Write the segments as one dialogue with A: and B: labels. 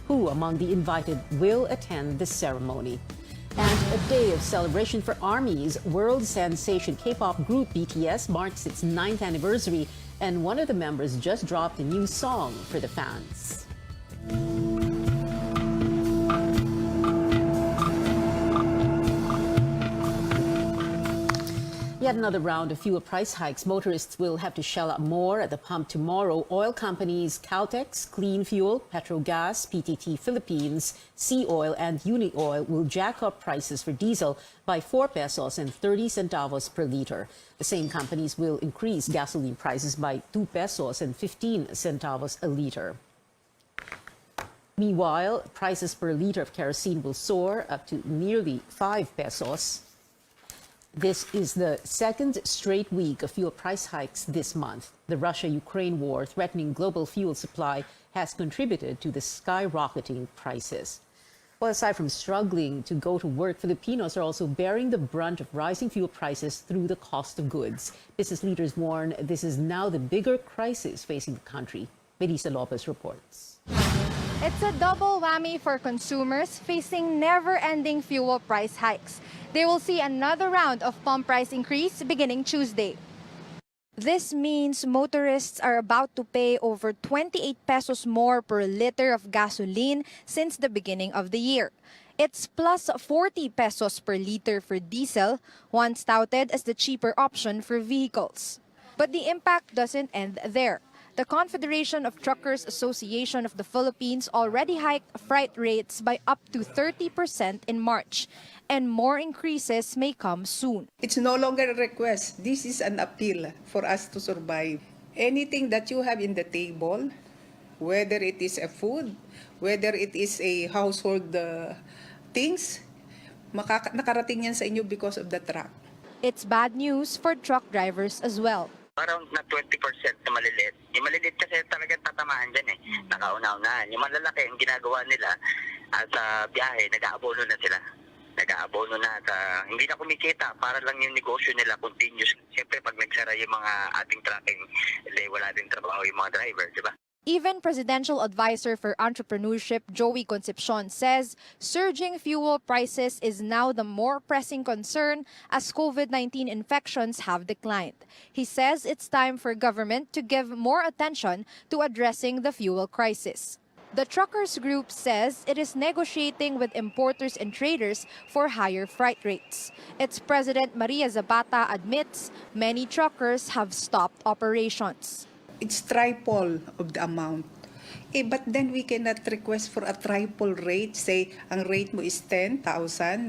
A: Who among the invited will attend the ceremony? And a day of celebration for ARMY's world sensation K-pop group BTS marks its 9th anniversary, and one of the members just dropped a new song for the fans. Yet another round of fuel price hikes. Motorists will have to shell out more at the pump tomorrow. Oil companies Caltex, Clean Fuel, Petrogas, PTT Philippines, Sea Oil, and Unioil will jack up prices for diesel by 4 pesos and 30 centavos per liter. The same companies will increase gasoline prices by 2 pesos and 15 centavos a liter. Meanwhile, prices per liter of kerosene will soar up to nearly 5 pesos. This is the second straight week of fuel price hikes this month. The Russia-Ukraine war threatening global fuel supply has contributed to the skyrocketing prices. Well, aside from struggling to go to work, Filipinos are also bearing the brunt of rising fuel prices through the cost of goods. Business leaders warn this is now the bigger crisis facing the country. Melissa Lopez reports.
B: It's a double whammy for consumers facing never-ending fuel price hikes. They will see another round of pump price increase beginning Tuesday. This means motorists are about to pay over 28 pesos more per liter of gasoline since the beginning of the year. It's plus 40 pesos per liter for diesel, once touted as the cheaper option for vehicles. But the impact doesn't end there. The Confederation of Truckers Association of the Philippines already hiked freight rates by up to 30% in March, and more increases may come soon.
C: It's no longer a request. This is an appeal for us to survive. Anything that you have in the table, whether it is a food, whether it is a household things, nakarating yan sa inyo because of the truck.
B: It's bad news for truck drivers as well.
D: Around na 20% na maliliit. Yung maliliit kasi talagang tatamaan dyan eh. Nakauna-unahan. Yung malalaki, ang ginagawa nila sa biyahe, nag-aabono na sila. Nag-aabono na at hindi na kumikita para lang yung negosyo nila continuous. Siyempre, pag nagsara yung mga ating trucking, wala din trabaho yung mga driver, di ba?
B: Even Presidential Advisor for Entrepreneurship Joey Concepcion says surging fuel prices is now the more pressing concern as COVID-19 infections have declined. He says it's time for government to give more attention to addressing the fuel crisis. The truckers group says it is negotiating with importers and traders for higher freight rates. Its president Maria Zapata admits many truckers have stopped operations.
C: It's triple of the amount. But then we cannot request for a triple rate. Say, ang rate mo is 10,000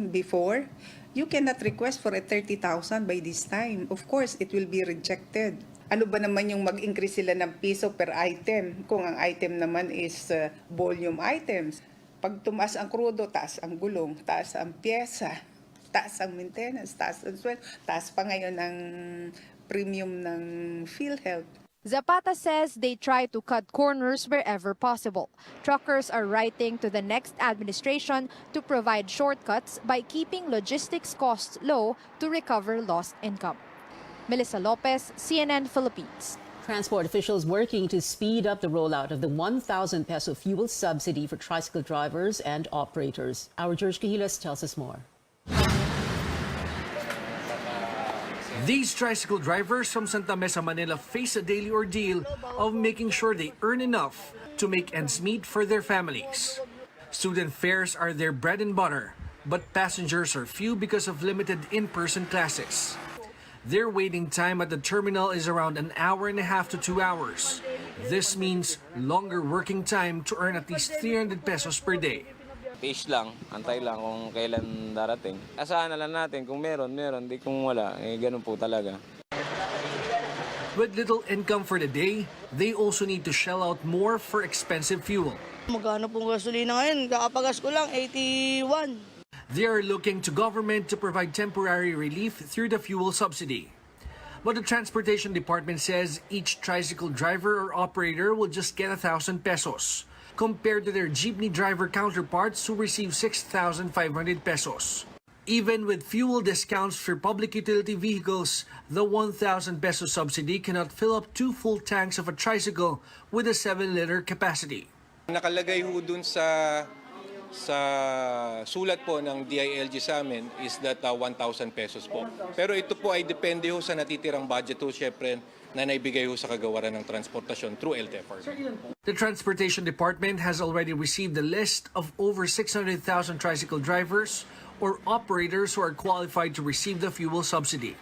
C: before. You cannot request for a 30,000 by this time. Of course, it will be rejected. Ano ba naman yung mag-increase sila ng piso per item kung ang item naman is volume items? Pag tumaas ang krudo, taas ang gulong, taas ang pyesa, taas ang maintenance, taas ang sweldo, taas pa ngayon ang premium ng PhilHealth.
B: Zapata says they try to cut corners wherever possible. Truckers are writing to the next administration to provide shortcuts by keeping logistics costs low to recover lost income. Melissa Lopez, CNN Philippines.
A: Transport officials working to speed up the rollout of the 1,000 peso fuel subsidy for tricycle drivers and operators. Our George Cahilas tells us more.
E: These tricycle drivers from Santa Mesa, Manila face a daily ordeal of making sure they earn enough to make ends meet for their families. Student fares are their bread and butter, but passengers are few because of limited in-person classes. Their waiting time at the terminal is around an hour and a half to 2 hours. This means longer working time to earn at least 300 pesos per day.
F: Tiis lang, antay lang kung kailan darating. Asahan na lang natin kung meron, di kung wala, ganun po talaga.
E: With little income for the day, they also need to shell out more for expensive fuel.
G: Magkano pong gasolina ngayon? Kakapagas ko lang, 81.
E: They are looking to government to provide temporary relief through the fuel subsidy. But the Transportation Department says each tricycle driver or operator will just get 1,000 pesos. Compared to their jeepney driver counterparts who receive 6,500 pesos. Even with fuel discounts for public utility vehicles, the 1,000 peso subsidy cannot fill up 2 full tanks of a tricycle with a 7-liter capacity.
H: Nakalagay ho dun sa sulat po ng DILG sa amin is that 1,000 pesos po. Pero ito po ay depende ho sa natitirang budget ho, syempre, na naibigay ho sa kagawaran ng transportasyon through LTFRB.
E: The Transportation Department has already received a list of over 600,000 tricycle drivers or operators who are qualified to receive the fuel subsidy.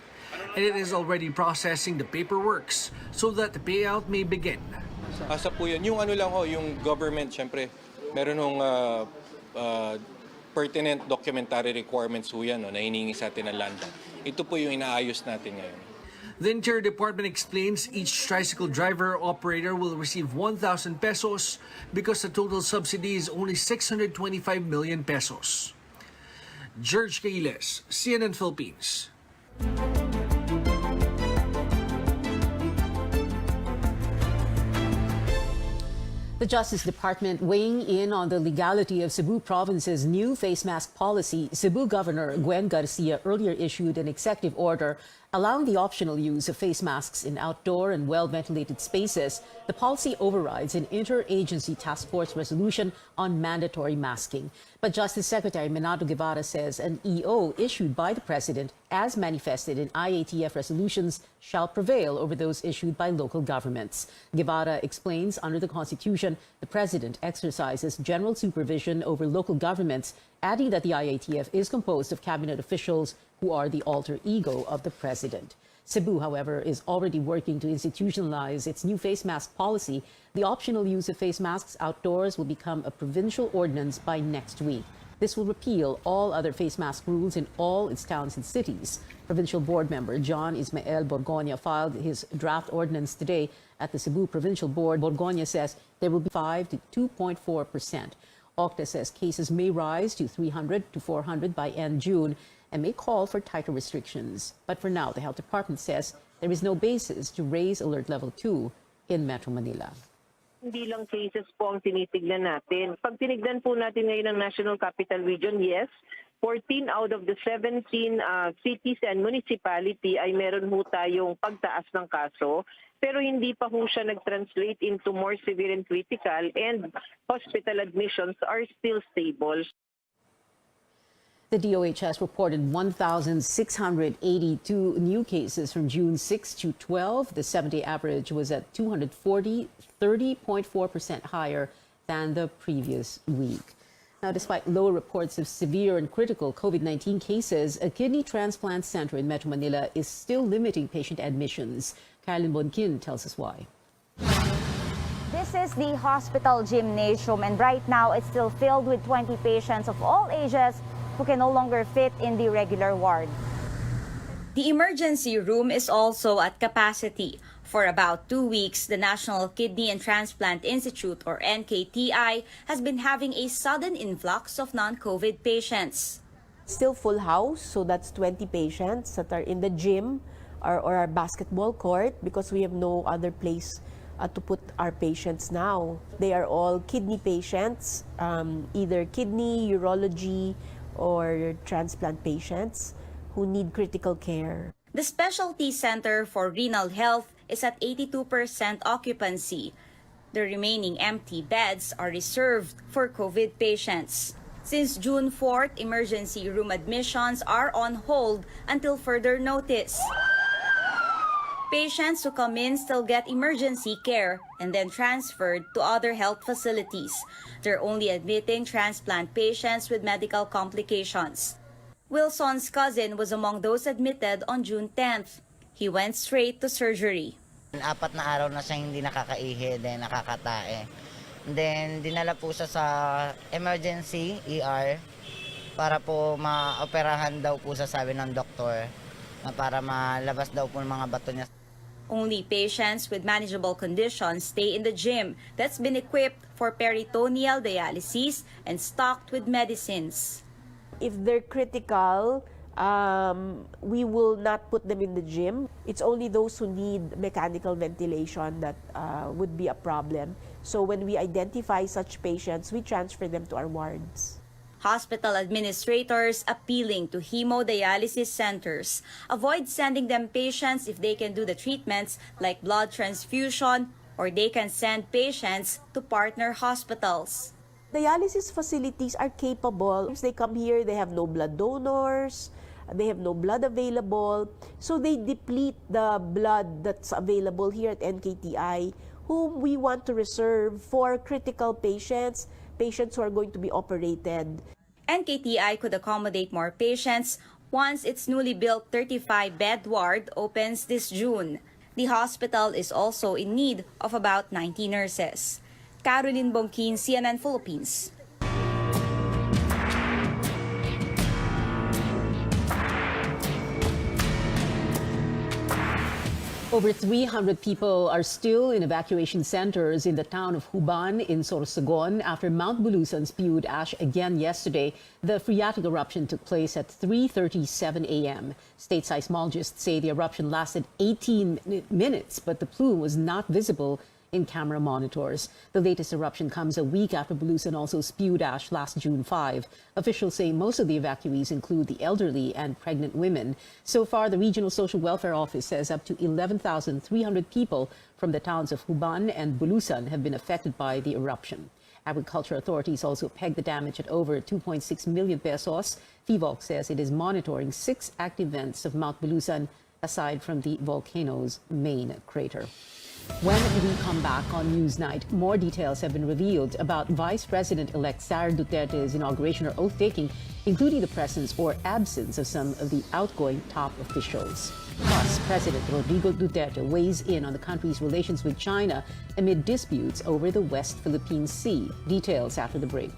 E: And it is already processing the paperwork so that the payout may begin.
H: Asa po yun. Yung ano lang ho, yung government, syempre, meron hong pertinent documentary requirements ho yan, no, na hiningi sa atin ng landa. Ito po yung inaayos natin ngayon.
E: The Interior Department explains each tricycle driver or operator will receive 1,000 pesos because the total subsidy is only 625 million pesos. George Kailes, CNN Philippines.
A: The Justice Department weighing in on the legality of Cebu Province's new face mask policy. Cebu Governor Gwen Garcia earlier issued an executive order allowing the optional use of face masks in outdoor and well-ventilated spaces. The policy overrides an interagency task force resolution on mandatory masking. But Justice Secretary Menado Guevara says an EO issued by the President, as manifested in IATF resolutions, shall prevail over those issued by local governments. Guevara explains under the Constitution, the President exercises general supervision over local governments, adding that the IATF is composed of cabinet officials who are the alter ego of the President. Cebu, however, is already working to institutionalize its new face mask policy. The optional use of face masks outdoors will become a provincial ordinance by next week. This will repeal all other face mask rules in all its towns and cities. Provincial board member John Ismael Borgoña filed his draft ordinance today at the Cebu Provincial Board. Borgoña says there will be 5 to 2.4%. Octa says cases may rise to 300 to 400 by end June and may call for tighter restrictions. But for now, the Health Department says there is no basis to raise Alert Level 2 in Metro Manila.
I: Hindi lang cases po ang tinitignan natin. Pag tinignan po natin ngayon ang National Capital Region, yes, 14 out of the 17 cities and municipality ay meron ho tayong pagtaas ng kaso. Pero hindi pa ho siya nag-translate into more severe and critical, and hospital admissions are still stable.
A: The DOH has reported 1,682 new cases from June 6 to 12. The 7-day average was at 240, 30.4% higher than the previous week. Now, despite lower reports of severe and critical COVID-19 cases, a kidney transplant center in Metro Manila is still limiting patient admissions. Carolyn Bonkin tells us why.
J: This is the hospital gymnasium, and right now it's still filled with 20 patients of all ages who can no longer fit in the regular ward.
K: The emergency room is also at capacity. For about 2 weeks, the National Kidney and Transplant Institute, or NKTI, has been having a sudden influx of non-COVID patients.
L: Still full house, so that's 20 patients that are in the gym or our basketball court because we have no other place to put our patients now. They are all kidney patients, either kidney, urology, or transplant patients who need critical care.
K: The Specialty Center for Renal Health is at 82% occupancy. The remaining empty beds are reserved for COVID patients. Since June 4th, emergency room admissions are on hold until further notice. Patients who come in still get emergency care and then transferred to other health facilities. They're only admitting transplant patients with medical complications. Wilson's cousin was among those admitted on June 10th. He went straight to surgery.
M: 4 na araw na siya hindi nakakaihi, then nakakatae. Then dinala po siya sa emergency ER para po maoperahan daw po sa sabi ng doktor na para malabas daw po ng mga bato niya.
K: Only patients with manageable conditions stay in the gym that's been equipped for peritoneal dialysis and stocked with medicines.
L: If they're critical, we will not put them in the gym. It's only those who need mechanical ventilation that would be a problem. So when we identify such patients, we transfer them to our wards.
K: Hospital administrators appealing to hemodialysis centers. Avoid sending them patients if they can do the treatments like blood transfusion or they can send patients to partner hospitals.
L: Dialysis facilities are capable. They come here, they have no blood donors, they have no blood available, so they deplete the blood that's available here at NKTI, whom we want to reserve for critical patients, patients who are going to be operated.
K: NKTI could accommodate more patients once its newly built 35-bed ward opens this June. The hospital is also in need of about 90 nurses. Caroline Bongkin, CNN Philippines.
A: Over 300 people are still in evacuation centers in the town of Huban in Sorsogon after Mount Bulusan spewed ash again yesterday. The phreatic eruption took place at 3:37 a.m. State seismologists say the eruption lasted 18 minutes, but the plume was not visible in camera monitors. The latest eruption comes a week after Bulusan also spewed ash last June 5. Officials say most of the evacuees include the elderly and pregnant women. So far, the Regional Social Welfare Office says up to 11,300 people from the towns of Huban and Bulusan have been affected by the eruption. Agriculture authorities also pegged the damage at over 2.6 million pesos. PHIVOLCS says it is monitoring 6 active vents of Mount Bulusan aside from the volcano's main crater. When we come back on Newsnight, more details have been revealed about Vice President-elect Sara Duterte's inauguration or oath-taking, including the presence or absence of some of the outgoing top officials. Plus, President Rodrigo Duterte weighs in on the country's relations with China amid disputes over the West Philippine Sea. Details after the break.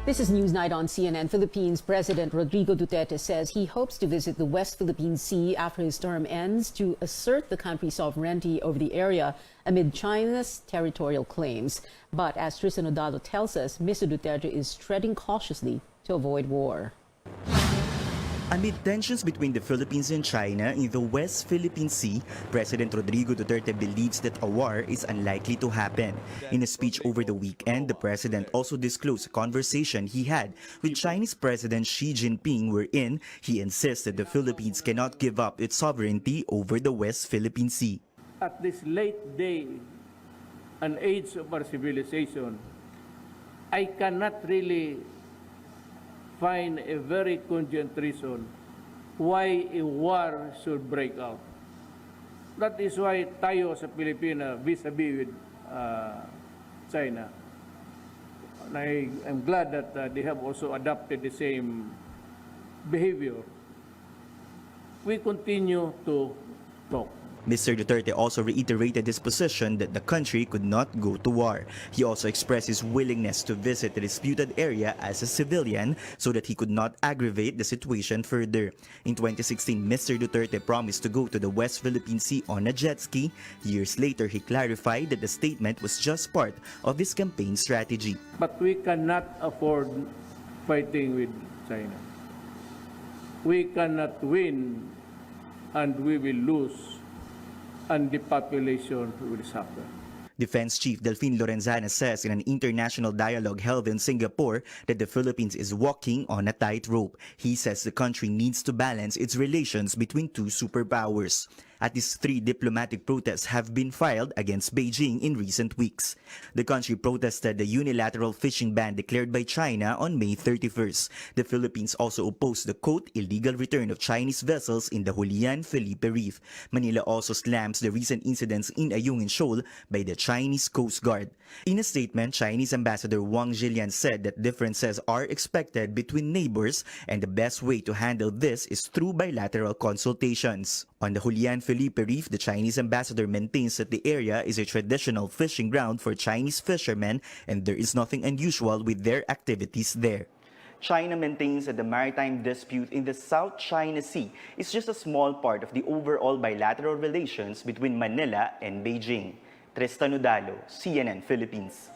A: This is Newsnight on CNN Philippines. President Rodrigo Duterte says he hopes to visit the West Philippine Sea after his term ends to assert the country's sovereignty over the area amid China's territorial claims. But as Tristan Odalo tells us, Mr. Duterte is treading cautiously to avoid war.
N: Amid tensions between the Philippines and China in the West Philippine Sea, President Rodrigo Duterte believes that a war is unlikely to happen. In a speech over the weekend, the president also disclosed a conversation he had with Chinese President Xi Jinping wherein he insists that the Philippines cannot give up its sovereignty over the West Philippine Sea.
O: At this late day and age of our civilization, I cannot really find a very cogent reason why a war should break out. That is why tayo sa Pilipinas vis-a-vis with China. And I'm glad that they have also adopted the same behavior. We continue to talk.
N: Mr. Duterte also reiterated his position that the country could not go to war. He also expressed his willingness to visit the disputed area as a civilian so that he could not aggravate the situation further. In 2016, Mr. Duterte promised to go to the West Philippine Sea on a jet ski. Years later, he clarified that the statement was just part of his campaign strategy.
O: But we cannot afford fighting with China. We cannot win and we will lose, and the population will suffer.
N: Defense Chief Delfin Lorenzana says in an international dialogue held in Singapore that the Philippines is walking on a tightrope. He says the country needs to balance its relations between two superpowers. At least 3 diplomatic protests have been filed against Beijing in recent weeks. The country protested the unilateral fishing ban declared by China on May 31st. The Philippines also opposed the quote illegal return of Chinese vessels in the Julian Felipe Reef. Manila also slams the recent incidents in Ayungin Shoal by the Chinese Coast Guard. In a statement, Chinese Ambassador Wang Zhilian said that differences are expected between neighbors and the best way to handle this is through bilateral consultations. On the Julian Felipe Reef, the Chinese ambassador maintains that the area is a traditional fishing ground for Chinese fishermen and there is nothing unusual with their activities there. China maintains that the maritime dispute in the South China Sea is just a small part of the overall bilateral relations between Manila and Beijing. Tristan Udalo, CNN Philippines.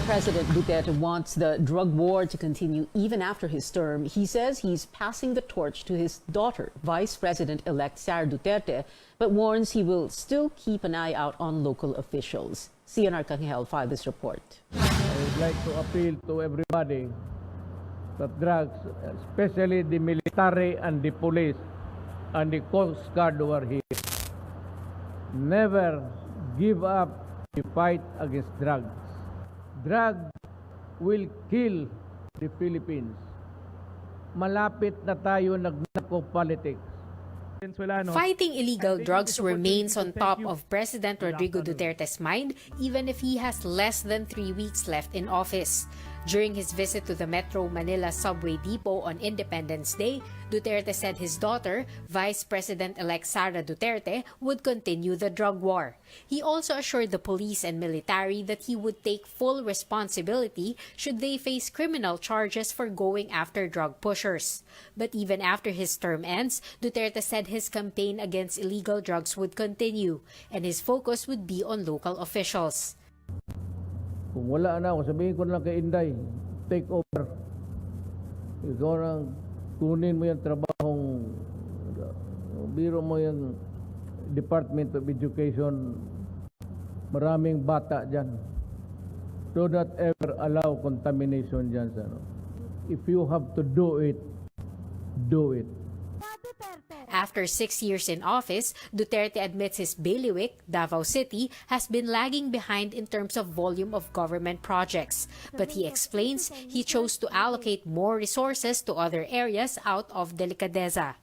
A: President Duterte wants the drug war to continue even after his term. He says he's passing the torch to his daughter, Vice President-elect Sara Duterte, but warns he will still keep an eye out on local officials. Cian Arcangel filed this report.
O: I would like to appeal to everybody that drugs, especially the military and the police and the Coast Guard who are here, never give up the fight against drugs. Drugs will kill the Philippines. Malapit na tayo nag-narco-politics.
P: Fighting illegal drugs remains on top of President Rodrigo Duterte's mind, even if he has less than 3 weeks left in office. During his visit to the Metro Manila subway depot on Independence Day, Duterte said his daughter, Vice President-elect Sara Duterte, would continue the drug war. He also assured the police and military that he would take full responsibility should they face criminal charges for going after drug pushers. But even after his term ends, Duterte said his campaign against illegal drugs would continue, and his focus would be on local officials.
O: Kung wala na ako, sabihin ko na lang kay Inday, take over. Ikaw nang kunin mo yung trabahong, biro mo yung Department of Education, maraming bata dyan. Do not ever allow contamination dyan. If you have to do it, do it.
P: After 6 years in office, Duterte admits his bailiwick, Davao City, has been lagging behind in terms of volume of government projects. But he explains he chose to allocate more resources to other areas out of delicadeza.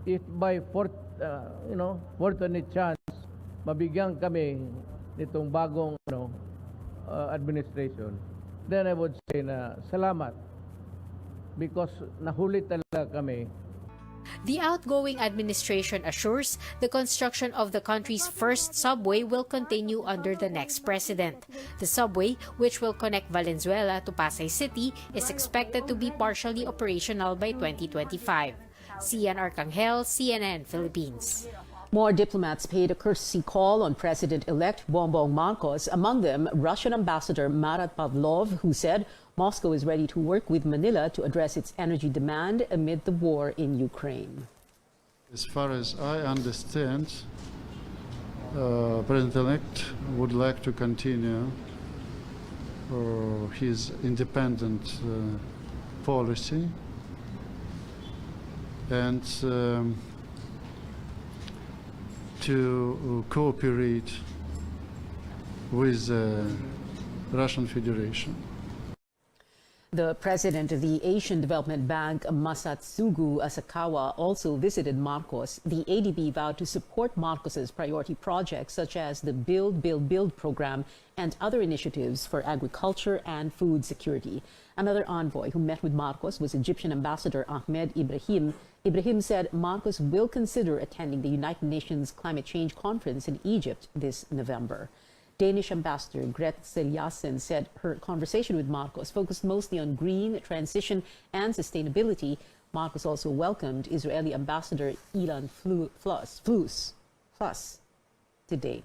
O: If by fortunate chance, mabigyan kami nitong bagong administration, then I would say na salamat because nahuli talaga kami.
P: The outgoing administration assures the construction of the country's first subway will continue under the next president. The subway, which will connect Valenzuela to Pasay City, is expected to be partially operational by 2025. Cian Arcangel, CNN Philippines.
A: More diplomats paid a courtesy call on President-elect Bongbong Marcos, among them Russian Ambassador Marat Pavlov, who said Moscow is ready to work with Manila to address its energy demand amid the war in Ukraine.
Q: As far as I understand, President-elect would like to continue his independent policy and to cooperate with the Russian Federation.
A: The president of the Asian Development Bank, Masatsugu Asakawa, also visited Marcos. The ADB vowed to support Marcos's priority projects such as the Build, Build, Build program and other initiatives for agriculture and food security. Another envoy who met with Marcos was Egyptian Ambassador Ahmed Ibrahim. Ibrahim said Marcos will consider attending the United Nations Climate Change Conference in Egypt this November. Danish Ambassador Grete Eliassen said her conversation with Marcos focused mostly on green transition and sustainability. Marcos also welcomed Israeli Ambassador Ilan Fluss today.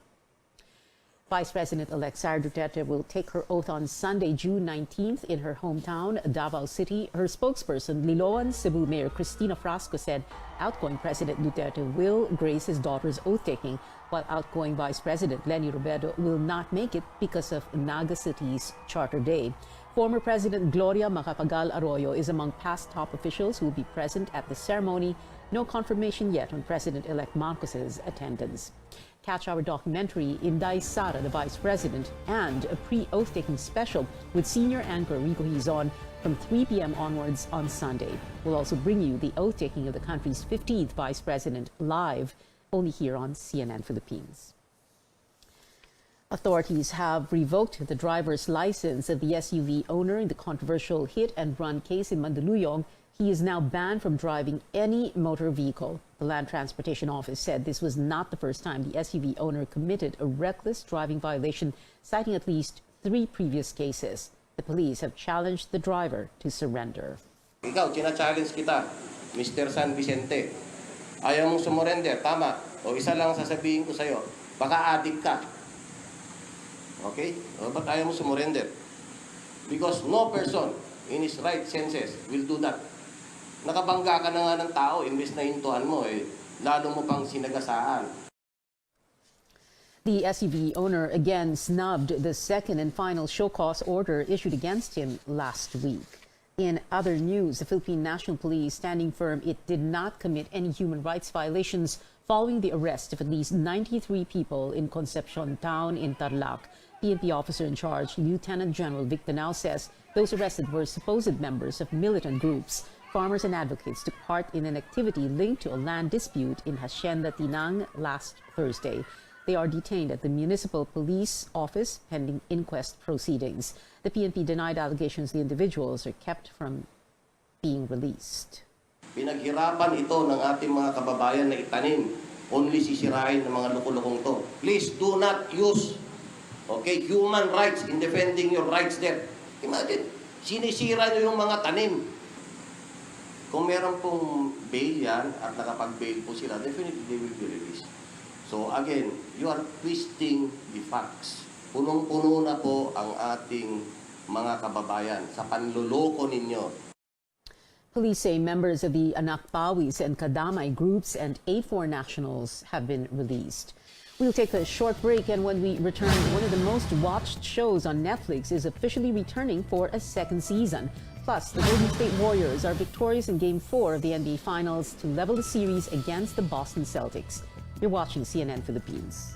A: Vice President-elect Sara Duterte will take her oath on Sunday, June 19th in her hometown, Davao City. Her spokesperson, Liloan Cebu Mayor Cristina Frasco, said outgoing President Duterte will grace his daughter's oath-taking, while outgoing Vice President Leni Robredo will not make it because of Naga City's Charter Day. Former President Gloria Macapagal Arroyo is among past top officials who will be present at the ceremony. No confirmation yet on President-elect Marcos's attendance. Catch our documentary Inday Sara, the Vice President, and a pre-oath-taking special with senior anchor Rico Hizon from 3 p.m. onwards on Sunday. We'll also bring you the oath-taking of the country's 15th Vice President live, only here on CNN Philippines. Authorities have revoked the driver's license of the SUV owner in the controversial hit-and-run case in Mandaluyong. He is now banned from driving any motor vehicle. The Land Transportation Office said this was not the first time the SUV owner committed a reckless driving violation, citing at least 3 previous cases. The police have challenged the driver to surrender.
R: Ikaw, china-challenge kita, Mr. San Vicente. Ayaw mong sumurrender, tama. O isa lang sasabihin ko sa'yo, baka addict ka. Okay? O ba't ayaw mong sumurrender? Because no person in his right senses will do that. Nakabangga ka na nga ng tao, imbes na hintuan mo, lalo mo pang sinagasaan.
A: The SUV owner again snubbed the second and final show cause order issued against him last week. In other news, the Philippine National Police standing firm it did not commit any human rights violations following the arrest of at least 93 people in Concepcion Town in Tarlac. PNP officer in charge, Lieutenant General Vic Danao, says those arrested were supposed members of militant groups. Farmers and advocates took part in an activity linked to a land dispute in Hacienda Tinang last Thursday. They are detained at the Municipal Police Office pending inquest proceedings. The PNP denied allegations the individuals are kept from being released.
R: Pinaghirapan ito ng ating mga kababayan na itanim. Only sisirain ng mga lukulukong to. Please do not use human rights in defending your rights there. Imagine, sinisira nyo yung mga tanim. Kung meron pong bail yan at nakapag-bail po sila, definitely they will be released. So again, you are twisting the facts. Punong-puno na po ang ating mga kababayan sa panluloko ninyo.
A: Police say members of the Anak Pawis and Kadamay groups and A4 nationals have been released. We'll take a short break, and when we return, one of the most watched shows on Netflix is officially returning for a second season. Plus, the Golden State Warriors are victorious in Game 4 of the NBA Finals to level the series against the Boston Celtics. You're watching CNN Philippines.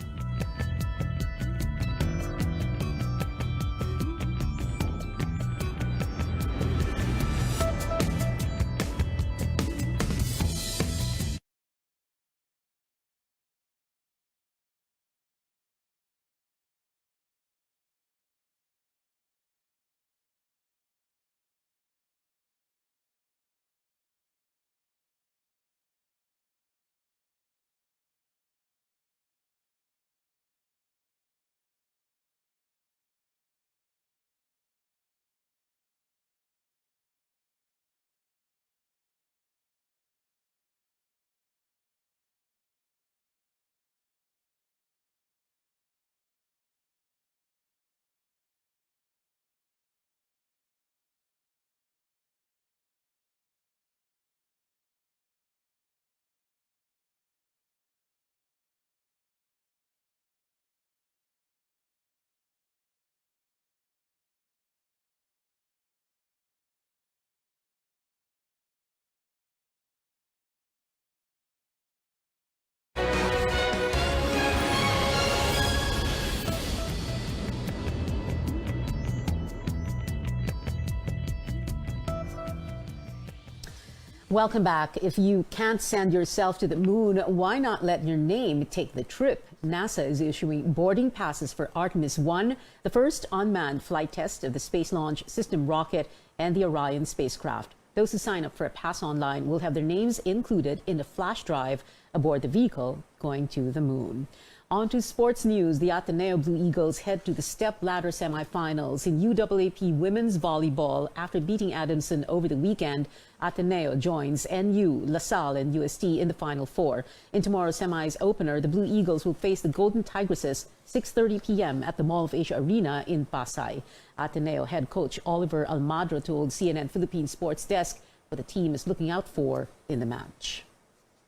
A: Welcome back. If you can't send yourself to the moon, why not let your name take the trip? NASA is issuing boarding passes for Artemis 1, the first unmanned flight test of the Space Launch System rocket and the Orion spacecraft. Those who sign up for a pass online will have their names included in a flash drive aboard the vehicle going to the moon. On to sports news. The Ateneo Blue Eagles head to the step ladder semifinals in UAAP women's volleyball. After beating Adamson over the weekend, Ateneo joins NU, LaSalle, and UST in the Final Four. In tomorrow's semis opener, the Blue Eagles will face the Golden Tigresses 6:30 p.m. at the Mall of Asia Arena in Pasay. Ateneo head coach Oliver Almadro told CNN Philippine Sports Desk what the team is looking out for in the match.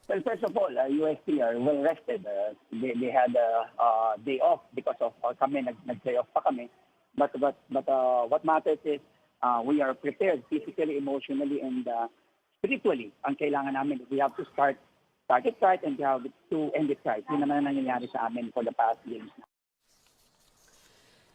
S: Well, first of all, UST are well rested. They had a day off because of kami nag-day off pa kami. But what matters is we are prepared physically, emotionally, and spiritually. Ang kailangan namin, we have to start it right and we have to end it right. Yun naman ang nangyayari sa amin for the past games.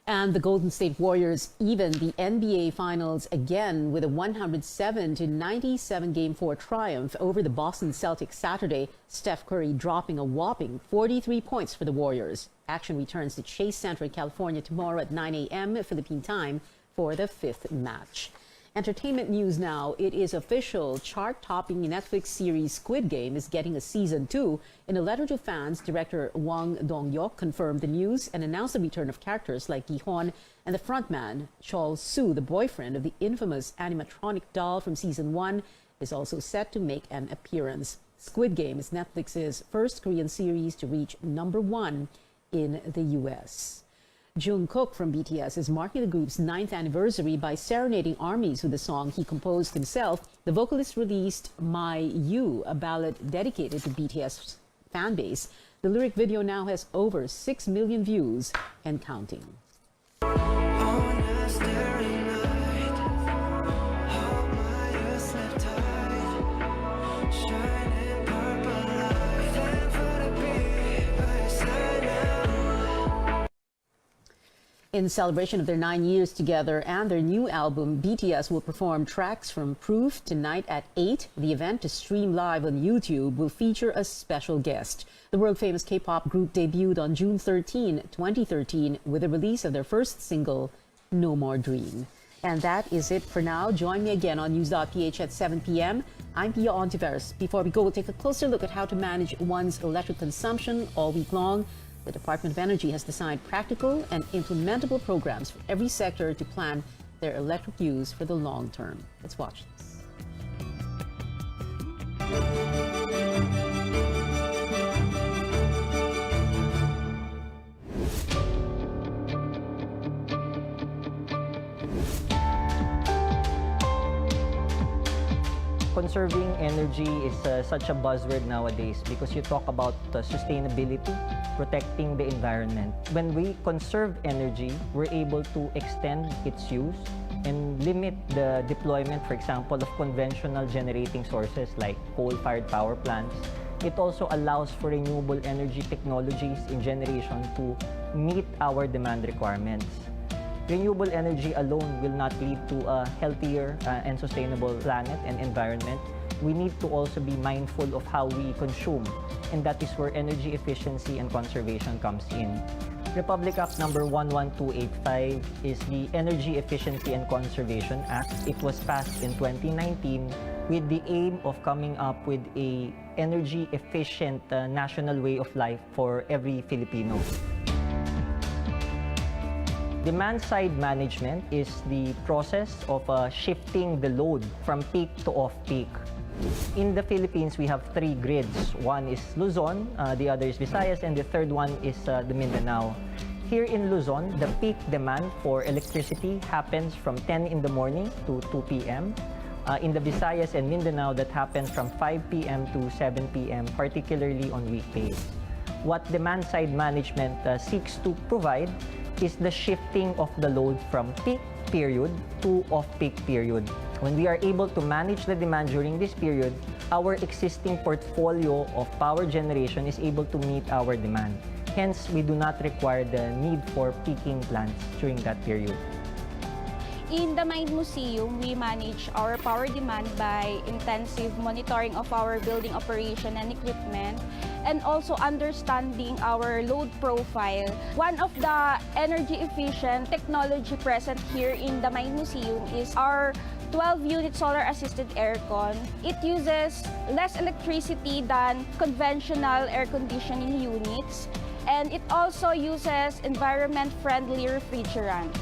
A: And the Golden State Warriors even the NBA Finals again with a 107-97 Game 4 triumph over the Boston Celtics Saturday. Steph Curry dropping a whopping 43 points for the Warriors. Action returns to Chase Center in California tomorrow at 9 a.m. Philippine time for the fifth match. Entertainment news now. It is official. Chart-topping Netflix series Squid Game is getting a season 2. In a letter to fans, director Wang Dong-hyuk confirmed the news and announced the return of characters like Gi-hon and the frontman Chol Soo, the boyfriend of the infamous animatronic doll from season 1, is also set to make an appearance. Squid Game is Netflix's first Korean series to reach #1 in the U.S. Jungkook from BTS is marking the group's 9th anniversary by serenading armies with a song he composed himself. The vocalist released My You, a ballad dedicated to BTS fan base. The lyric video now has over 6 million views and counting. In celebration of their 9 years together and their new album, BTS will perform tracks from Proof tonight at 8. The event, to stream live on YouTube, will feature a special guest. The world-famous K-pop group debuted on June 13, 2013, with the release of their first single, No More Dream. And that is it for now. Join me again on News.ph at 7 p.m. I'm Pia Ontiveros. Before we go, we'll take a closer look at how to manage one's electric consumption all week long. The Department of Energy has designed practical and implementable programs for every sector to plan their electric use for the long term. Let's watch this.
T: Conserving energy is such a buzzword nowadays because you talk about sustainability, protecting the environment. When we conserve energy, we're able to extend its use and limit the deployment, for example, of conventional generating sources like coal-fired power plants. It also allows for renewable energy technologies in generation to meet our demand requirements. Renewable energy alone will not lead to a healthier and sustainable planet and environment. We need to also be mindful of how we consume, and that is where energy efficiency and conservation comes in. Republic Act number 11285 is the Energy Efficiency and Conservation Act. It was passed in 2019 with the aim of coming up with a energy efficient national way of life for every Filipino. Demand-side management is the process of shifting the load from peak to off-peak. In the Philippines, we have 3 grids. One is Luzon, the other is Visayas, and the third one is the Mindanao. Here in Luzon, the peak demand for electricity happens from 10 in the morning to 2 p.m. In the Visayas and Mindanao, that happens from 5 p.m. to 7 p.m., particularly on weekdays. What demand-side management seeks to provide is the shifting of the load from peak period to off-peak period. When we are able to manage the demand during this period, our existing portfolio of power generation is able to meet our demand. Hence, we do not require the need for peaking plants during that period.
U: In the Mind Museum, we manage our power demand by intensive monitoring of our building operation and equipment, and also understanding our load profile. One of the energy efficient technology present here in the Mind Museum is our 12-unit solar-assisted aircon. It uses less electricity than conventional air conditioning units, and it also uses environment-friendly refrigerant.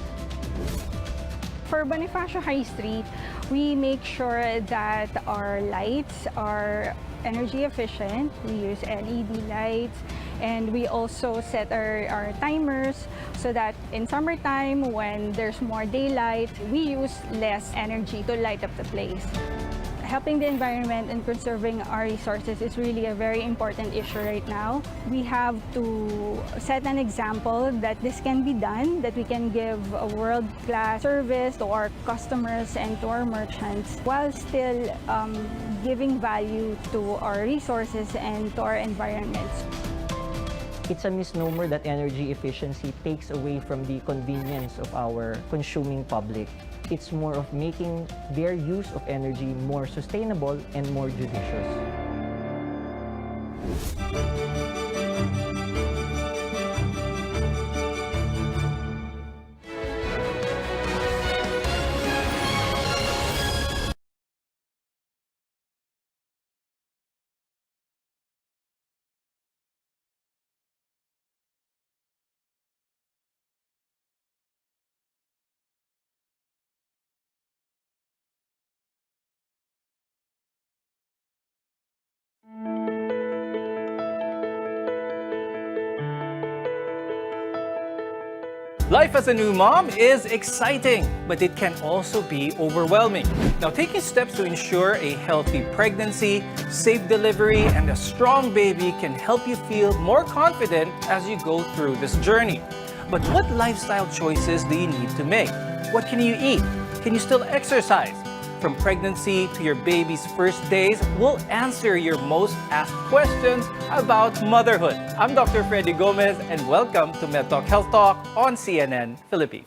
D: For Bonifacio High Street, we make sure that our lights are energy efficient. We use LED lights, and we also set our timers so that in summertime, when there's more daylight, we use less energy to light up the place. Helping the environment and conserving our resources is really a very important issue right now. We have to set an example that this can be done, that we can give a world-class service to our customers and to our merchants while still giving value to our resources and to our environments.
T: It's a misnomer that energy efficiency takes away from the convenience of our consuming public. It's more of making their use of energy more sustainable and more judicious.
V: Life as a new mom is exciting, but it can also be overwhelming. Now, taking steps to ensure a healthy pregnancy, safe delivery, and a strong baby can help you feel more confident as you go through this journey. But what lifestyle choices do you need to make? What can you eat? Can you still exercise? From pregnancy to your baby's first days, we'll answer your most asked questions about motherhood. I'm Dr. Freddy Gomez, and welcome to MedTalk Health Talk on CNN Philippines.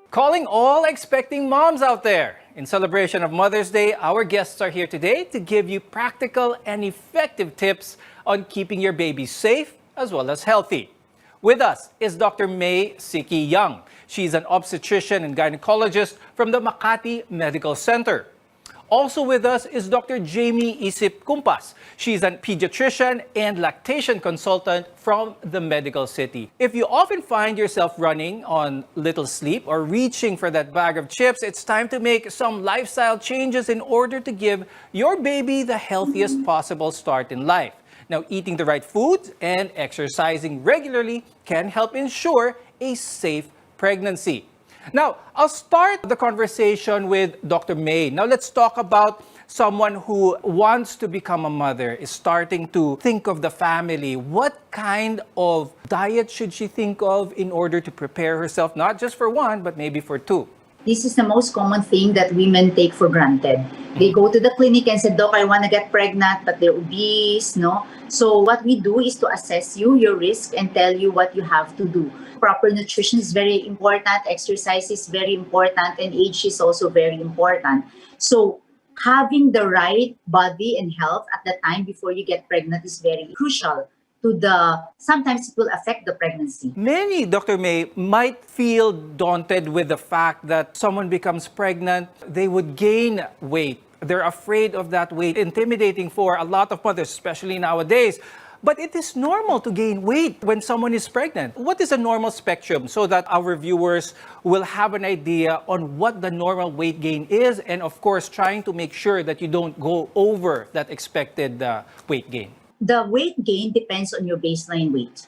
V: Calling all expecting moms out there. In celebration of Mother's Day, our guests are here today to give you practical and effective tips on keeping your baby safe as well as healthy. With us is Dr. May Siki Young. She's an obstetrician and gynecologist from the Makati Medical Center. Also with us is Dr. Jamie Isip Kumpas. She's a pediatrician and lactation consultant from the Medical City. If you often find yourself running on little sleep or reaching for that bag of chips, it's time to make some lifestyle changes in order to give your baby the healthiest possible start in life. Now, eating the right foods and exercising regularly can help ensure a safe pregnancy. Now, I'll start the conversation with Dr. May. Now, let's talk about someone who wants to become a mother, is starting to think of the family. What kind of diet should she think of in order to prepare herself, not just for one, but maybe for two?
W: This is the most common thing that women take for granted. They go to the clinic and say, Doc, I want to get pregnant, but they're obese, no? So what we do is to assess you, your risk, and tell you what you have to do. Proper nutrition is very important, exercise is very important, and age is also very important. So having the right body and health at the time before you get pregnant is very crucial. Sometimes it will affect the pregnancy.
V: Many, Dr. May, might feel daunted with the fact that someone becomes pregnant, they would gain weight. They're afraid of that weight, intimidating for a lot of mothers, especially nowadays. But it is normal to gain weight when someone is pregnant. What is a normal spectrum so that our viewers will have an idea on what the normal weight gain is, and of course, trying to make sure that you don't go over that expected weight gain?
W: The weight gain depends on your baseline weight.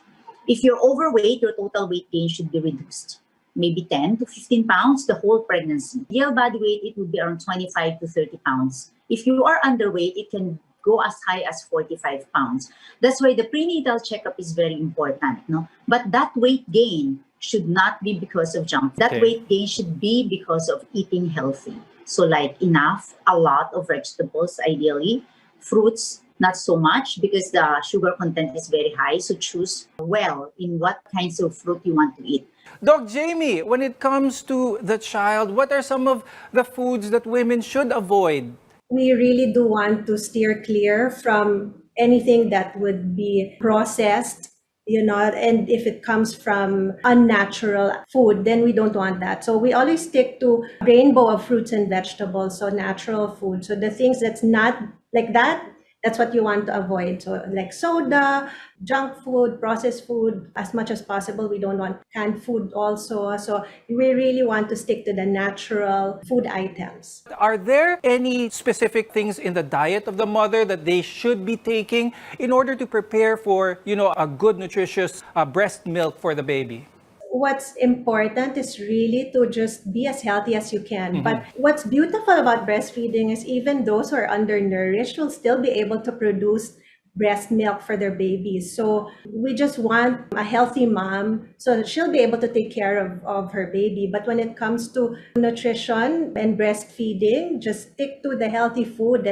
W: If you're overweight, your total weight gain should be reduced. Maybe 10 to 15 pounds the whole pregnancy. Ideal body weight, it would be around 25 to 30 pounds. If you are underweight, it can go as high as 45 pounds. That's why the prenatal checkup is very important. No? But that weight gain should not be because of junk. That weight gain should be because of eating healthy. So like a lot of vegetables ideally, fruits, not so much because the sugar content is very high. So choose well in what kinds of fruit you want to eat.
V: Doc Jamie, when it comes to the child, what are some of the foods that women should avoid?
X: We really do want to steer clear from anything that would be processed
B: and if it comes from unnatural food, then we don't want that. So we always stick to a rainbow of fruits and vegetables, so natural food. So the things that's not like that, that's what you want to avoid. So like soda, junk food, processed food, as much as possible. We don't want canned food also. So we really want to stick to the natural food items.
V: Are there any specific things in the diet of the mother that they should be taking in order to prepare for, a good, nutritious breast milk for the baby?
B: What's important is really to just be as healthy as you can. But what's beautiful about breastfeeding is even those who are undernourished will still be able to produce breast milk for their babies. So we just want a healthy mom so that she'll be able to take care of her baby. But when it comes to nutrition and breastfeeding, just stick to the healthy food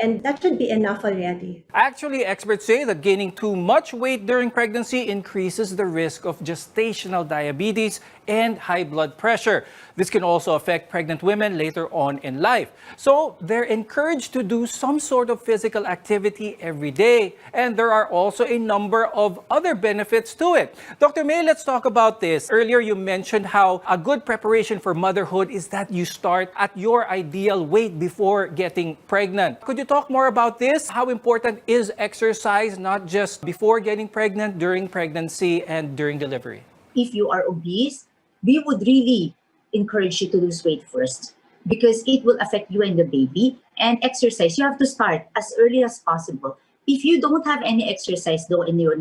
B: and that should be enough already.
V: Actually, experts say that gaining too much weight during pregnancy increases the risk of gestational diabetes and high blood pressure. This can also affect pregnant women later on in life. So they're encouraged to do some sort of physical activity every day. And there are also a number of other benefits to it. Dr. May, let's talk about this. Earlier, you mentioned how a good preparation for motherhood is that you start at your ideal weight before getting pregnant. Could you talk more about this? How important is exercise, not just before getting pregnant, during pregnancy, and during delivery?
W: If you are obese, we would really encourage you to lose weight first because it will affect you and the baby. And exercise, you have to start as early as possible. If you don't have any exercise though and you're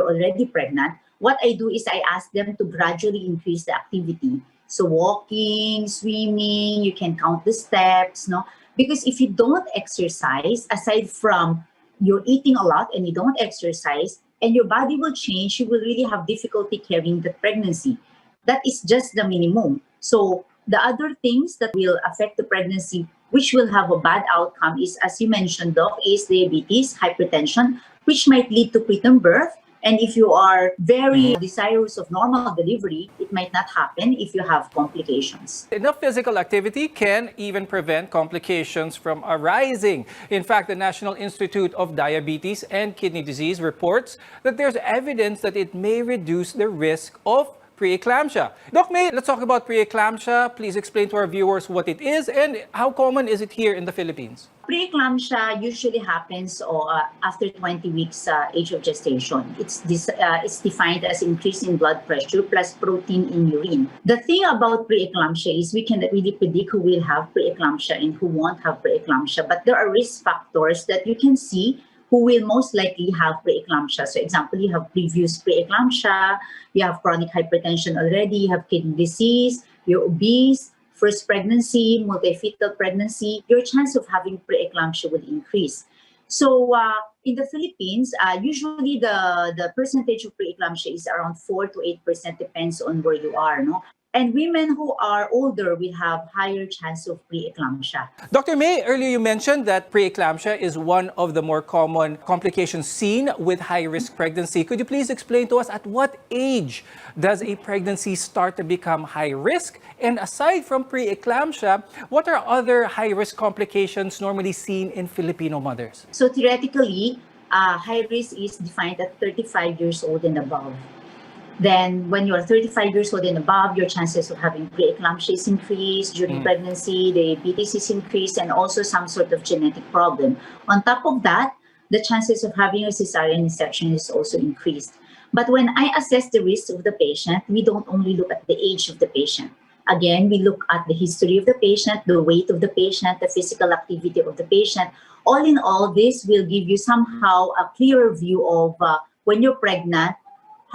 W: already pregnant, what I do is I ask them to gradually increase the activity. So walking, swimming, you can count the steps, because if you don't exercise, aside from you're eating a lot and you don't exercise, and your body will change, you will really have difficulty carrying the pregnancy. That is just the minimum. So the other things that will affect the pregnancy, which will have a bad outcome is, as you mentioned, Doc, is diabetes, hypertension, which might lead to preterm birth. And if you are very desirous of normal delivery, it might not happen if you have complications.
V: Enough physical activity can even prevent complications from arising. In fact, the National Institute of Diabetes and Kidney Disease reports that there's evidence that it may reduce the risk of preeclampsia. Doc May, let's talk about preeclampsia. Please explain to our viewers what it is and how common is it here in the Philippines?
W: Preeclampsia usually happens after 20 weeks age of gestation. It's defined as increase in blood pressure plus protein in urine. The thing about preeclampsia is we cannot really predict who will have preeclampsia and who won't have preeclampsia, but there are risk factors that you can see who will most likely have preeclampsia. So example, you have previous preeclampsia, you have chronic hypertension already, you have kidney disease, you're obese, first pregnancy, multifetal pregnancy, your chance of having preeclampsia will increase. So in the Philippines, usually the percentage of preeclampsia is around 4 to 8%, depends on where you are. And women who are older will have higher chance of preeclampsia.
V: Dr. May, earlier you mentioned that preeclampsia is one of the more common complications seen with high-risk pregnancy. Could you please explain to us at what age does a pregnancy start to become high risk? And aside from preeclampsia, what are other high-risk complications normally seen in Filipino mothers?
W: So theoretically, high risk is defined at 35 years old and above. Then when you're 35 years old and above, your chances of having preeclampsia is increased, during pregnancy, diabetes is increased, and also some sort of genetic problem. On top of that, the chances of having a cesarean section is also increased. But when I assess the risk of the patient, we don't only look at the age of the patient. Again, we look at the history of the patient, the weight of the patient, the physical activity of the patient. All in all, this will give you somehow a clearer view of when you're pregnant,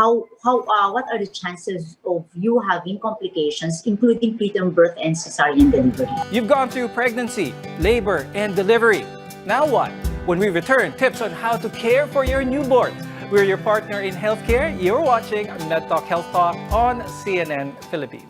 W: what are the chances of you having complications, including preterm birth and cesarean delivery.
V: You've gone through pregnancy, labor, and delivery. Now what? When we return, tips on how to care for your newborn. We're your partner in healthcare. You're watching MedTalk Health Talk on CNN Philippines.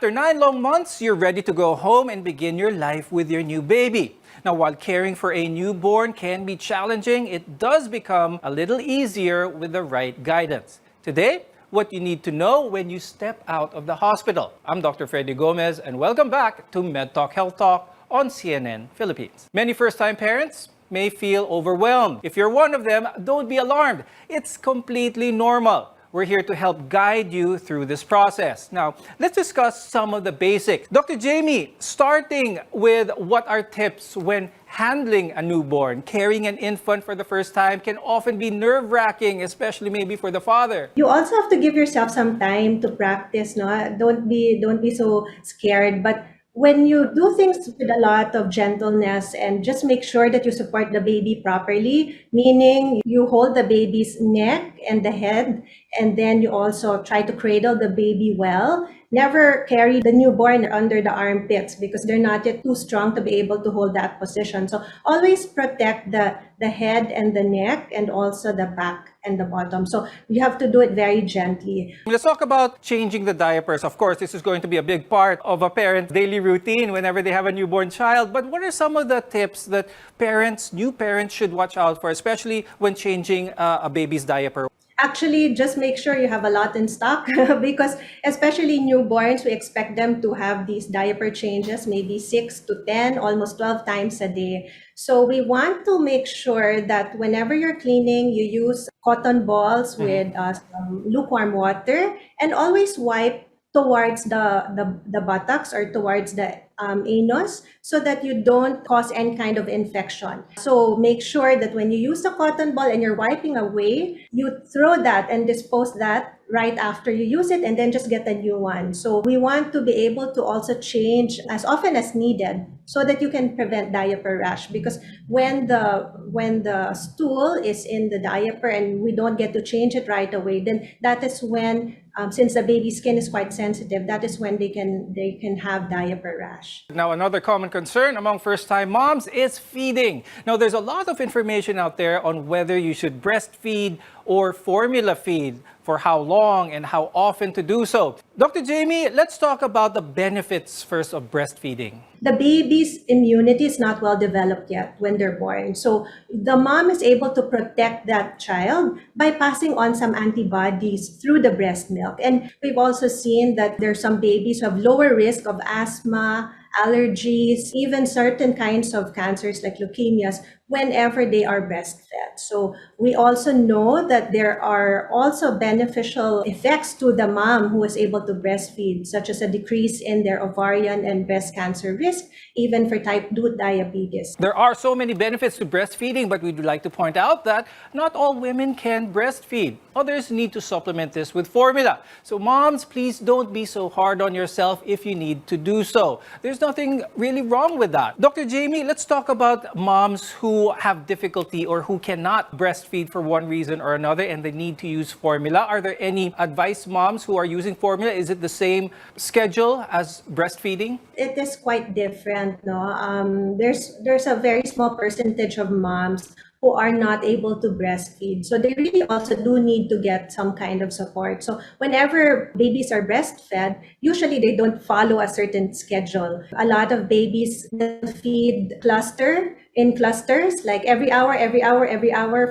V: after 9 long months, you're ready to go home and begin your life with your new baby. Now, while caring for a newborn can be challenging, it does become a little easier with the right guidance. Today, what you need to know when you step out of the hospital. I'm Dr. Freddy Gomez, and welcome back to MedTalk Health Talk on CNN Philippines. Many first-time parents may feel overwhelmed. If you're one of them, don't be alarmed. It's completely normal. We're here to help guide you through this process. Now, let's discuss some of the basics. Dr. Jamie, starting with what are tips when handling a newborn? Carrying an infant for the first time can often be nerve-wracking, especially maybe for the father.
B: You also have to give yourself some time to practice, no? Don't be so scared, but when you do things with a lot of gentleness and just make sure that you support the baby properly, meaning you hold the baby's neck and the head, and then you also try to cradle the baby well. Never carry the newborn under the armpits because they're not yet too strong to be able to hold that position. So always protect the head and the neck and also the back and the bottom. So you have to do it very gently.
V: Let's talk about changing the diapers. Of course, this is going to be a big part of a parent's daily routine whenever they have a newborn child. But what are some of the tips that new parents should watch out for, especially when changing a baby's diaper?
B: Actually, just make sure you have a lot in stock because especially newborns, we expect them to have these diaper changes, maybe 6 to 10, almost 12 times a day. So we want to make sure that whenever you're cleaning, you use cotton balls with some lukewarm water and always wipe towards the buttocks or towards the anus so that you don't cause any kind of infection. So make sure that when you use the cotton ball and you're wiping away, you throw that and dispose that right after you use it and then just get a new one. So we want to be able to also change as often as needed so that you can prevent diaper rash, because when the stool is in the diaper and we don't get to change it right away, then that is when since the baby's skin is quite sensitive, that is when they can have diaper rash.
V: Now, another common concern among first-time moms is feeding. Now, there's a lot of information out there on whether you should breastfeed or formula feed, for how long and how often to do so. Dr. Jamie, let's talk about the benefits first of breastfeeding.
B: The baby's immunity is not well developed yet when they're born. So the mom is able to protect that child by passing on some antibodies through the breast milk. And we've also seen that there's some babies who have lower risk of asthma, allergies, even certain kinds of cancers like leukemias whenever they are breastfed. So we also know that there are also beneficial effects to the mom who is able to breastfeed, such as a decrease in their ovarian and breast cancer risk, even for type 2 diabetes.
V: There are so many benefits to breastfeeding, but we'd like to point out that not all women can breastfeed. Others need to supplement this with formula. So moms, please don't be so hard on yourself if you need to do so. There's nothing really wrong with that. Dr. Jamie, let's talk about moms who have difficulty or who cannot breastfeed for one reason or another and they need to use formula. Are there any advice moms who are using formula? Is it the same schedule as breastfeeding?
B: It is quite different, no? There's a very small percentage of moms who are not able to breastfeed. So they really also do need to get some kind of support. So whenever babies are breastfed, usually they don't follow a certain schedule. A lot of babies feed in clusters, like every hour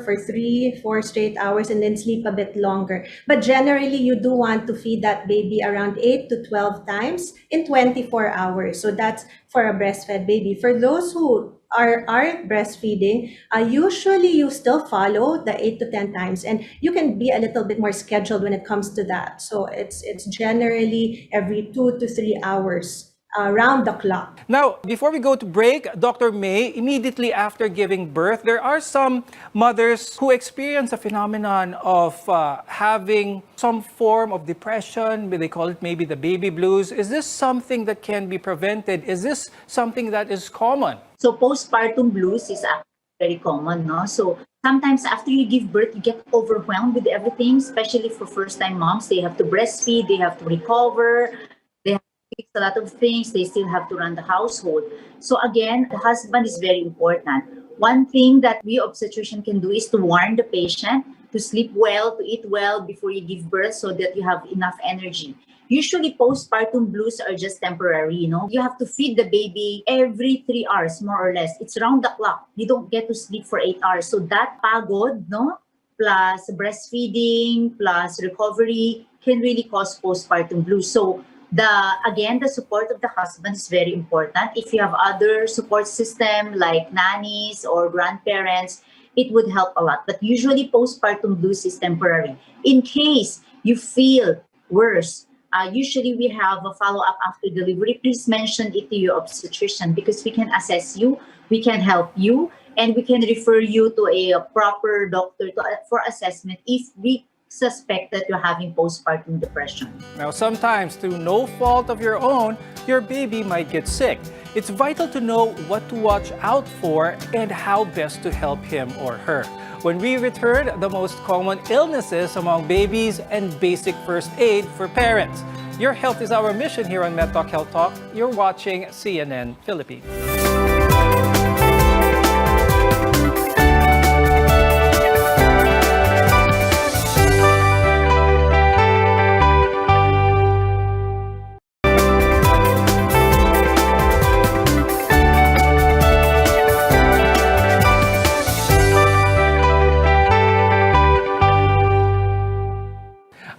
B: for 3-4 straight hours and then sleep a bit longer. But generally, you do want to feed that baby around 8 to 12 times in 24 hours. So that's for a breastfed baby. For those who are breastfeeding, usually you still follow the 8 to 10 times, and you can be a little bit more scheduled when it comes to that. So it's generally every 2 to 3 hours. Around the clock.
V: Now, before we go to break, Dr. May, immediately after giving birth, there are some mothers who experience a phenomenon of having some form of depression. They call it maybe the baby blues. Is this something that can be prevented? Is this something that is common?
W: So postpartum blues is actually very common, no? So sometimes after you give birth, you get overwhelmed with everything, especially for first-time moms. They have to breastfeed, they have to recover, they have to fix a lot of things, they still have to run the household. So again, the husband is very important. One thing that we obstetrician can do is to warn the patient to sleep well, to eat well before you give birth so that you have enough energy. Usually postpartum blues are just temporary, you know. You have to feed the baby every 3 hours, more or less. It's round the clock. You don't get to sleep for 8 hours. So that pagod, no, plus breastfeeding, plus recovery can really cause postpartum blues. So the support of the husband is very important. If you have other support system like nannies or grandparents, it would help a lot. But usually postpartum blues is temporary. In case you feel worse, usually we have a follow-up after delivery. Please mention it to your obstetrician because we can assess you, we can help you, and we can refer you to a proper doctor for assessment if we suspect that you're having postpartum depression.
V: Now, sometimes through no fault of your own, your baby might get sick. It's vital to know what to watch out for and how best to help him or her. When we return, the most common illnesses among babies and basic first aid for parents. Your health is our mission here on MedTalk Health Talk. You're watching CNN Philippines.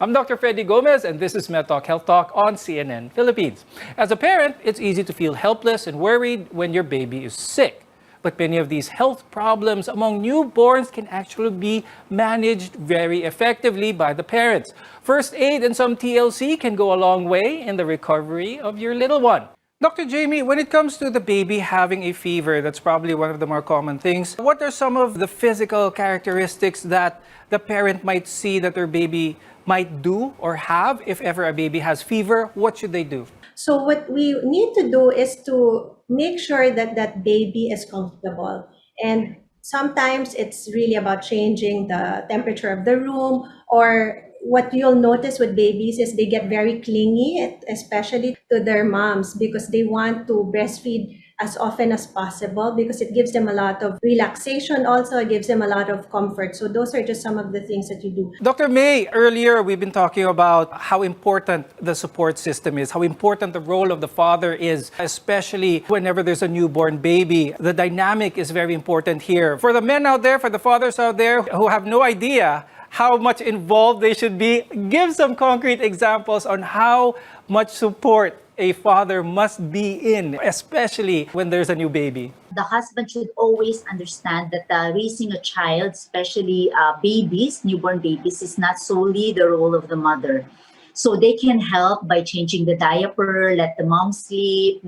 V: I'm Dr. Freddy Gomez, and this is MedTalk Health Talk on CNN Philippines. As a parent, it's easy to feel helpless and worried when your baby is sick. But many of these health problems among newborns can actually be managed very effectively by the parents. First aid and some TLC can go a long way in the recovery of your little one. Dr. Jamie, when it comes to the baby having a fever, that's probably one of the more common things. What are some of the physical characteristics that the parent might see that their baby might do or have if ever a baby has fever? What should they do?
B: So what we need to do is to make sure that that baby is comfortable. And sometimes it's really about changing the temperature of the room, or what you'll notice with babies is they get very clingy, especially to their moms, because they want to breastfeed as often as possible because it gives them a lot of relaxation. Also, it gives them a lot of comfort. So those are just some of the things that you do.
V: Dr. May, earlier we've been talking about how important the support system is, how important the role of the father is, especially whenever there's a newborn baby. The dynamic is very important here. For the men out there, for the fathers out there who have no idea how much involved they should be, give some concrete examples on how much support a father must be in, especially when there's a new baby.
W: The husband should always understand that raising a child, especially babies, newborn babies, is not solely the role of the mother. So they can help by changing the diaper, let the mom sleep,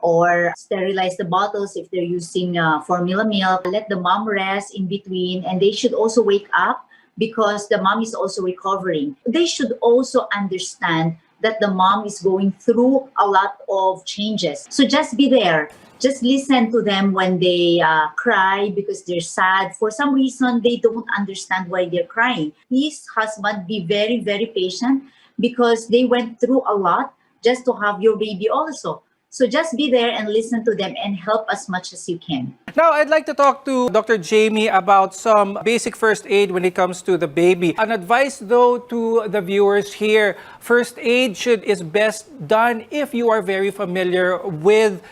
W: or sterilize the bottles if they're using formula milk. Let the mom rest in between, and they should also wake up because the mom is also recovering. They should also understand that the mom is going through a lot of changes. So just be there. Just listen to them when they cry because they're sad. For some reason, they don't understand why they're crying. Please, husband, be very, very patient because they went through a lot just to have your baby also. So just be there and listen to them and help as much as you can.
V: Now, I'd like to talk to Dr. Jamie about some basic first aid when it comes to the baby. An advice, though, to the viewers here, first aid is best done if you are very familiar with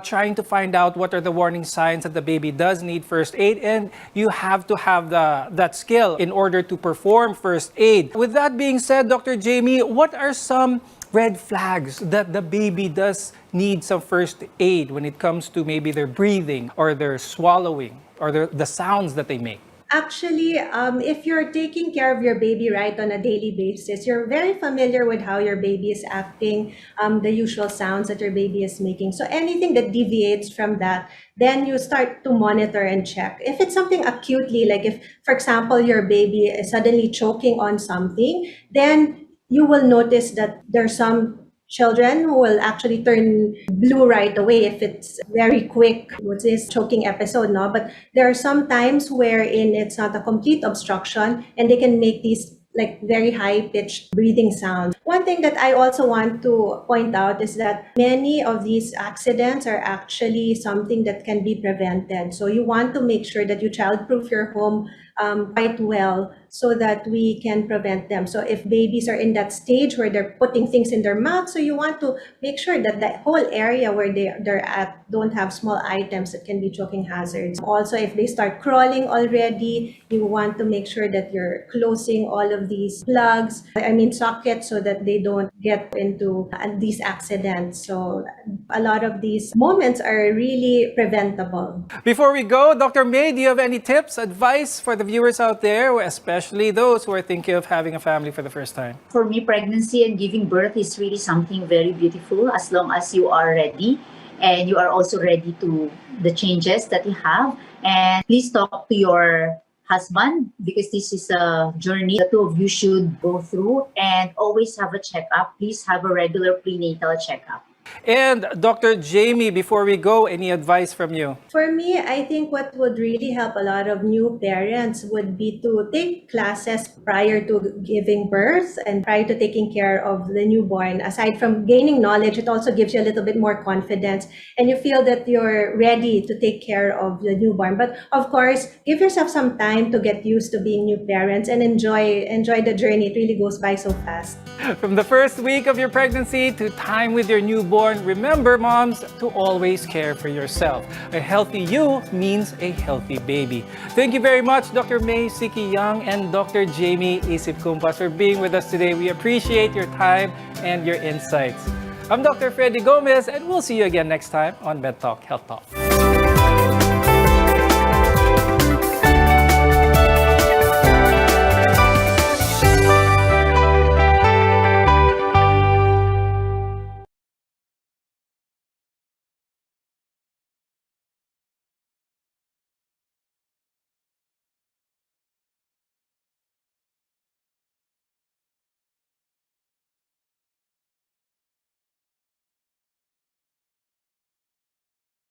V: trying to find out what are the warning signs that the baby does need first aid, and you have to have that skill in order to perform first aid. With that being said, Dr. Jamie, what are some red flags that the baby does need some first aid when it comes to maybe their breathing or their swallowing or the sounds that they make?
B: Actually, if you're taking care of your baby right on a daily basis, you're very familiar with how your baby is acting, the usual sounds that your baby is making. So anything that deviates from that, then you start to monitor and check. If it's something acutely, like if, for example, your baby is suddenly choking on something, then you will notice that there's some children who will actually turn blue right away if it's very quick, what's this choking episode, no? But there are some times wherein it's not a complete obstruction and they can make these like very high-pitched breathing sounds. One thing that I also want to point out is that many of these accidents are actually something that can be prevented. So you want to make sure that you child-proof your home quite well so that we can prevent them. So if babies are in that stage where they're putting things in their mouth, so you want to make sure that the whole area where they're at don't have small items that can be choking hazards. Also, if they start crawling already, you want to make sure that you're closing all of these plugs, sockets, so that they don't get into these accidents. So a lot of these moments are really preventable.
V: Before we go, Dr. May, do you have any tips, advice for the viewers out there, especially those who are thinking of having a family for the first time?
W: For me, pregnancy and giving birth is really something very beautiful as long as you are ready and you are also ready to the changes that you have. And please talk to your husband because this is a journey the two of you should go through, and always have a checkup. Please have a regular prenatal checkup.
V: And Dr. Jamie, before we go, any advice from you?
B: For me, I think what would really help a lot of new parents would be to take classes prior to giving birth and prior to taking care of the newborn. Aside from gaining knowledge, it also gives you a little bit more confidence and you feel that you're ready to take care of the newborn. But of course, give yourself some time to get used to being new parents and enjoy the journey. It really goes by so fast.
V: From the first week of your pregnancy to time with your newborn, remember, moms, to always care for yourself. A healthy you means a healthy baby. Thank you very much, Dr. May Siki Young and Dr. Jamie Isip Kumpas, for being with us today. We appreciate your time and your insights. I'm Dr. Freddy Gomez, and we'll see you again next time on Med Talk Health Talk.